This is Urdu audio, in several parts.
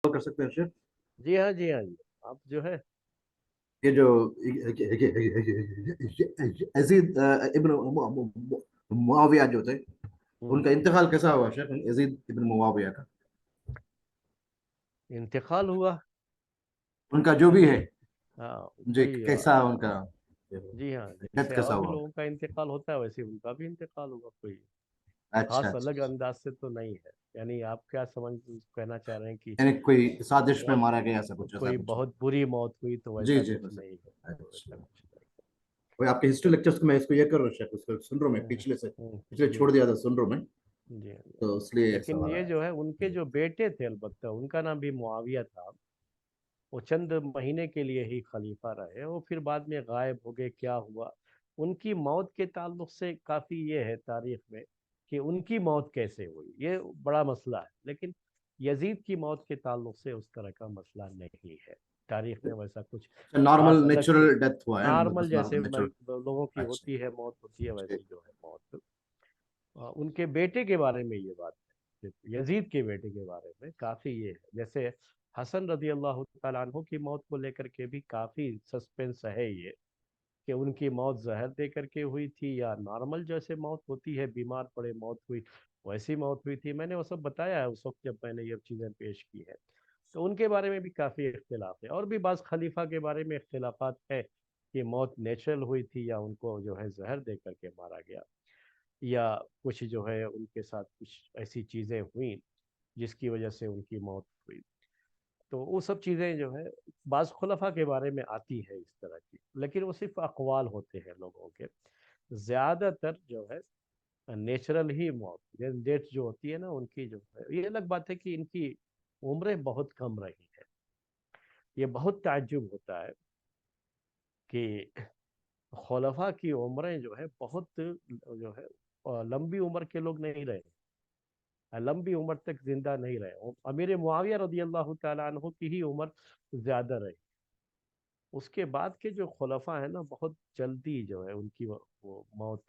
کر سکتے ہیں شیخ؟ جی ہاں جی ہاں جی، آپ جو ہے یہ جو یزید ابن معاویہ جو تھے، ان کا انتقال کیسا ہوا شیخ؟ یزید ابن معاویہ کا انتقال ہوا. ان کا جو بھی ہے، ہاں جی بھائی کیسا ان کا جی ہاں، ڈیتھ جیسے اور کیسا بھی ہوا؟ لوگوں کا انتقال ہوتا ہے ویسے ان کا بھی انتقال ہوگا. کوئی اچھا خاص اچھا الگ اچھا. انداز سے تو نہیں ہے. یعنی آپ کیا کہنا چاہ رہے ہیں کہ یعنی کوئی سازش میں بہت مارا گیا، ایسا کچھ ایسا کوئی کچھ؟ بہت بری موت ہوئی تو جی ویسا جی کچھ بس. نہیں ہے. ویسا اچھا، کچھ نہیں کوئی آپ کے ہسٹری لیکچرز میں اس کو یہ کر رہا ہوں شیخ، اس کو سن رہا ہوں میں، ہے. پچھلے جی چھوڑ دیا تھا، سن رہا ہوں میں، جی. تو اس لیے ایک لیکن سوال یہ آیا. جو ہے ان کے جو بیٹے تھے، البتہ ان کا نام بھی معاویہ تھا. وہ چند مہینے کے لیے ہی خلیفہ رہے، وہ پھر بعد میں غائب ہو گئے. کیا ہوا ان کی موت کے تعلق سے کافی یہ ہے تاریخ میں کہ ان کی موت کیسے ہوئی، یہ بڑا مسئلہ ہے. لیکن یزید کی موت کے تعلق سے اس طرح کا مسئلہ نہیں ہے. تاریخ میں ویسا کچھ نارمل خاص الگ سے نیچرل ڈیتھ ہوا ہے، نارمل بس جیسے نارمل نیچرل. لوگوں کی اچھا ہوتی ہے موت ہوتی ہے ٹھیک. ویسی جو ہے موت. ان کے بیٹے کے بارے میں یہ بات ہے، یزید کے بیٹے کے بارے میں کافی یہ ہے. جیسے حسن رضی اللہ تعالیٰ عنہ کی موت کو لے کر کے بھی کافی سسپینس ہے یہ کہ ان کی موت زہر دے کر کے ہوئی تھی یا نارمل جیسے موت ہوتی ہے، بیمار پڑے موت ہوئی ویسی موت ہوئی تھی. میں نے وہ سب بتایا ہے اس وقت جب میں نے یہ چیزیں پیش کی ہیں. تو ان کے بارے میں بھی کافی اختلاف ہے، اور بھی بعض خلیفہ کے بارے میں اختلافات ہے کہ موت نیچرل ہوئی تھی یا ان کو جو ہے زہر دے کر کے مارا گیا، یا کچھ جو ہے ان کے ساتھ کچھ ایسی چیزیں ہوئیں جس کی وجہ سے ان کی موت ہوئی. تو وہ سب چیزیں جو ہے بعض خلفاء کے بارے میں آتی ہے اس طرح کی، لیکن وہ صرف اقوال ہوتے ہیں لوگوں کے. زیادہ تر جو ہے نیچرل ہی موت ڈیتھ جو ہوتی ہے نا ان کی جو ہے. یہ الگ بات ہے کہ ان کی عمریں بہت کم رہی ہے. یہ بہت تعجب ہوتا ہے کہ خلفاء کی عمریں جو ہے بہت جو ہے لمبی عمر کے لوگ نہیں رہے، لمبی عمر تک زندہ نہیں رہے. امیر معاویہ رضی اللہ تعالیٰ عنہ کی ہی عمر زیادہ رہی. اس کے بعد کے جو خلفاء ہیں نا بہت جلدی جو ہے ان کی وہ موت،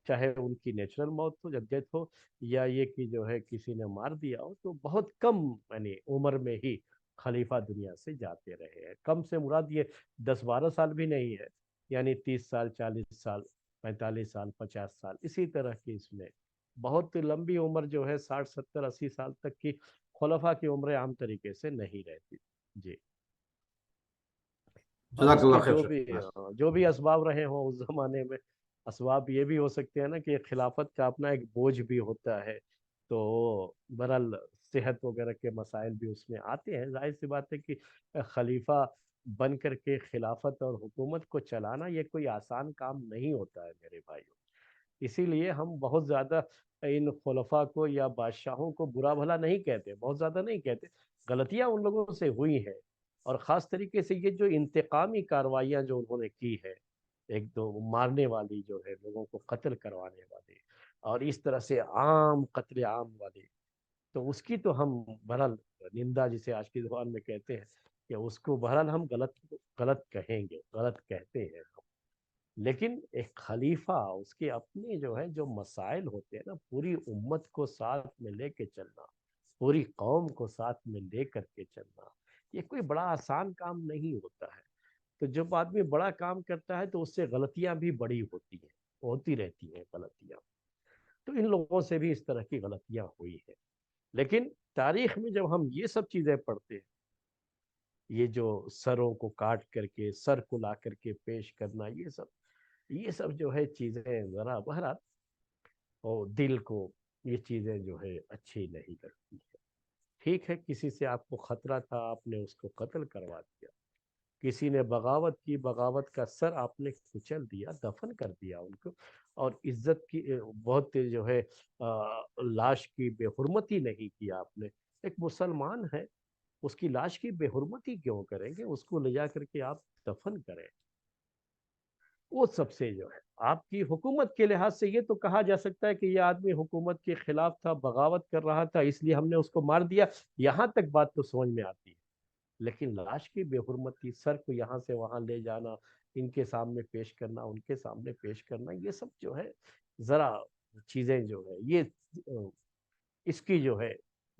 چاہے ان کی نیچرل موت ہو جب ڈیتھ ہو، یا یہ کہ جو ہے کسی نے مار دیا ہو، تو بہت کم یعنی عمر میں ہی خلیفہ دنیا سے جاتے رہے ہیں. کم سے مراد یہ 10-12 سال بھی نہیں ہے، یعنی 30 سال 40 سال 45 سال 50 سال اسی طرح کی. اس میں بہت لمبی عمر جو ہے 60 70 80 سال تک کی خلفاء کی عمریں عام طریقے سے نہیں رہتی. جی. اور جزاک اس کے اللہ خیر شیخ. جو بھی اسباب رہے ہوں اس زمانے میں، اسباب یہ بھی ہو سکتے ہیں نا کہ خلافت کا اپنا ایک بوجھ بھی ہوتا ہے. تو برحال صحت وغیرہ کے مسائل بھی اس میں آتے ہیں. ظاہر سی بات ہے کہ خلیفہ بن کر کے خلافت اور حکومت کو چلانا یہ کوئی آسان کام نہیں ہوتا ہے میرے بھائیوں. اسی لیے ہم بہت زیادہ ان خلفاء کو یا بادشاہوں کو برا بھلا نہیں کہتے، بہت زیادہ نہیں کہتے. غلطیاں ان لوگوں سے ہوئی ہیں، اور خاص طریقے سے یہ جو انتقامی کارروائیاں جو انہوں نے کی ہے، ایک دو مارنے والی جو ہے، لوگوں کو قتل کروانے والی، اور اس طرح سے عام قتل عام والی، تو اس کی تو ہم بہرحال نندا جسے آج کی زبان میں کہتے ہیں کہ اس کو بہرحال ہم غلط کہیں گے، غلط کہتے ہیں ہم. لیکن ایک خلیفہ اس کے اپنے جو ہے جو مسائل ہوتے ہیں نا، پوری امت کو ساتھ میں لے کے چلنا، پوری قوم کو ساتھ میں لے کر کے چلنا، یہ کوئی بڑا آسان کام نہیں ہوتا ہے. تو جب آدمی بڑا کام کرتا ہے تو اس سے غلطیاں بھی بڑی ہوتی ہیں، ہوتی رہتی ہیں غلطیاں. تو ان لوگوں سے بھی اس طرح کی غلطیاں ہوئی ہیں. لیکن تاریخ میں جب ہم یہ سب چیزیں پڑھتے ہیں، یہ جو سروں کو کاٹ کر کے سر کو لا کر کے پیش کرنا، یہ سب جو ہے چیزیں ذرا بہرحال اور دل کو یہ چیزیں جو ہے اچھی نہیں لگتی ہے. ٹھیک ہے، کسی سے آپ کو خطرہ تھا، آپ نے اس کو قتل کروا دیا. کسی نے بغاوت کی، بغاوت کا سر آپ نے کچل دیا، دفن کر دیا ان کو. اور عزت کی بہت جو ہے لاش کی بے حرمتی نہیں کیا آپ نے. ایک مسلمان ہے، اس کی لاش کی بے حرمتی کیوں کریں گے؟ اس کو لے جا کر کے آپ دفن کریں. وہ سب سے جو ہے آپ کی حکومت کے لحاظ سے یہ تو کہا جا سکتا ہے کہ یہ آدمی حکومت کے خلاف تھا، بغاوت کر رہا تھا، اس لیے ہم نے اس کو مار دیا. یہاں تک بات تو سمجھ میں آتی ہے. لیکن لاش کی بے حرمتی، سر کو یہاں سے وہاں لے جانا، ان کے سامنے پیش کرنا، ان کے سامنے پیش کرنا، یہ سب جو ہے ذرا چیزیں جو ہے یہ اس کی جو ہے